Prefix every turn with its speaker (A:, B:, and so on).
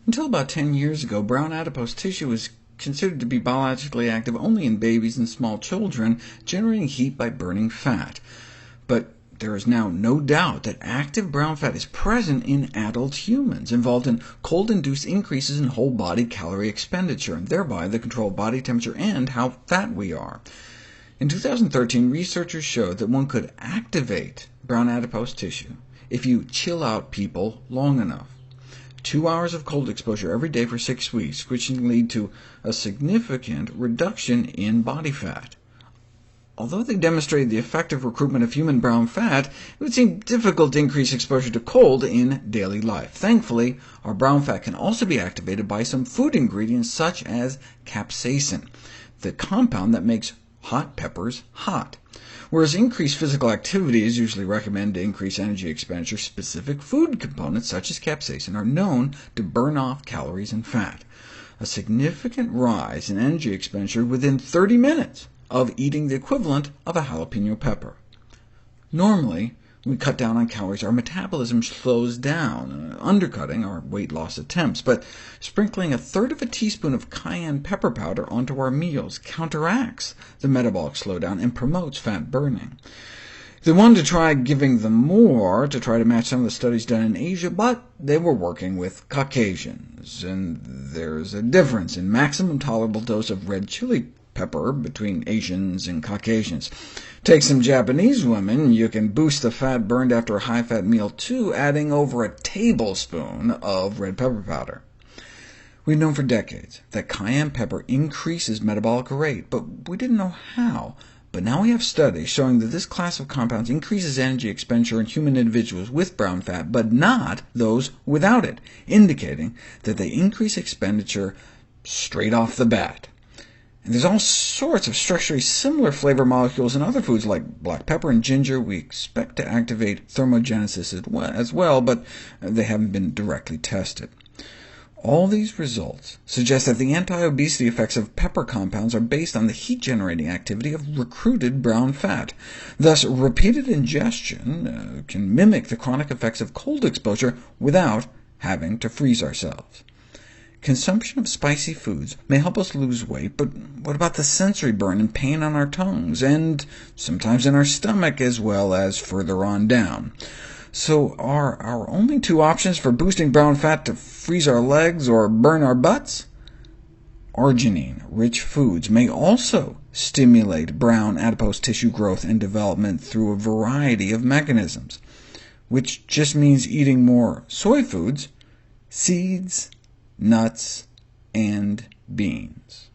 A: Until about 10 years ago, brown adipose tissue was considered to be biologically active only in babies and small children, generating heat by burning fat. But there is now no doubt that active brown fat is present in adult humans, involved in cold-induced increases in whole-body calorie expenditure, and thereby the control of body temperature and how fat we are. In 2013, researchers showed that one could activate brown adipose tissue if you chill out people long enough. 2 hours of cold exposure every day for 6 weeks, which can lead to a significant reduction in body fat. Although they demonstrated the effective recruitment of human brown fat, it would seem difficult to increase exposure to cold in daily life. Thankfully, our brown fat can also be activated by some food ingredients such as capsaicin, the compound that makes hot peppers hot. Whereas increased physical activity is usually recommended to increase energy expenditure, specific food components such as capsaicin are known to burn off calories and fat. A significant rise in energy expenditure within 30 minutes of eating the equivalent of a jalapeno pepper. Normally, when we cut down on calories, our metabolism slows down, undercutting our weight loss attempts, but sprinkling 1/3 of a teaspoon of cayenne pepper powder onto our meals counteracts the metabolic slowdown and promotes fat burning. They wanted to try giving them more to try to match some of the studies done in Asia, but they were working with Caucasians, and there's a difference in maximum tolerable dose of red chili pepper between Asians and Caucasians. Take some Japanese women, you can boost the fat burned after a high-fat meal too, adding over a tablespoon of red pepper powder. We've known for decades that cayenne pepper increases metabolic rate, but we didn't know how. But now we have studies showing that this class of compounds increases energy expenditure in human individuals with brown fat, but not those without it, indicating that they increase expenditure straight off the bat. And there's all sorts of structurally similar flavor molecules in other foods like black pepper and ginger. We expect to activate thermogenesis as well, but they haven't been directly tested. All these results suggest that the anti-obesity effects of pepper compounds are based on the heat-generating activity of recruited brown fat. Thus, repeated ingestion can mimic the chronic effects of cold exposure without having to freeze ourselves. Consumption of spicy foods may help us lose weight, but what about the sensory burn and pain on our tongues, and sometimes in our stomach, as well as further on down? So are our only two options for boosting brown fat to freeze our legs or burn our butts? Arginine-rich foods may also stimulate brown adipose tissue growth and development through a variety of mechanisms, which just means eating more soy foods, seeds, nuts, and beans.